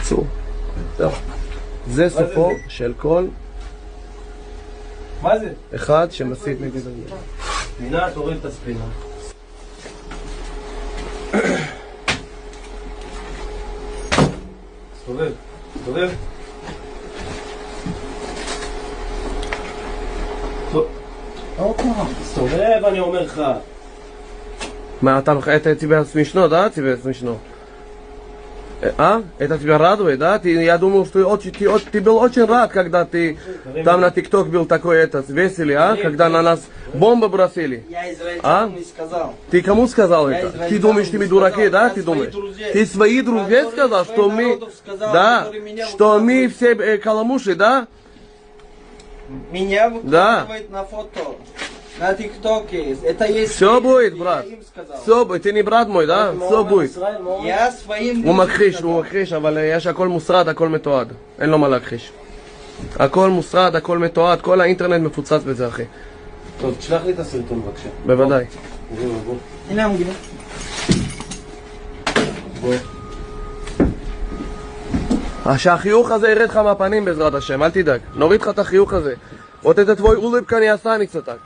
עצור. זהו. זה סופו של כל מה זה? אחד שמסית נגד הגאולה. ספינה, תוריד את הספינה. סובב, סובב. סובב, אני אומר לך. Ma tam это тебя смешно, да? Тебе смешно? А? Это тебя радует, да? Я думал, что ты был очень рад, когда ты там на ТикТок был такой веселый, а? Когда на нас бомбы бросили. Я израильтянам не сказал. Ты кому сказал это? Ты думаешь, что мы дураки, да? Ты думаешь? Ты свои друзья сказал, что мы... Да, что мы все каламуши, да? Меня выкладывают на фото. На ТикТоке. Это есть... Все будет, брат. Все будет. Ты не брат мой, да? Все будет. Я своим... הוא מכחיש, אבל יש הכל מוסרד, הכל מתועד. אין לו מה להכחיש. הכל מוסרד, הכל מתועד, כל האינטרנט מפוצץ בזה, אחי. טוב, תשלח לי את הסרטון בבקשה. בוודאי. בוא. הנה המגילה. שהחיוך הזה ירד לך מהפנים בעזרת השם, אל תדאג. נוריד לך את החיוך הזה. עוד את tvoj ulipka не останется так.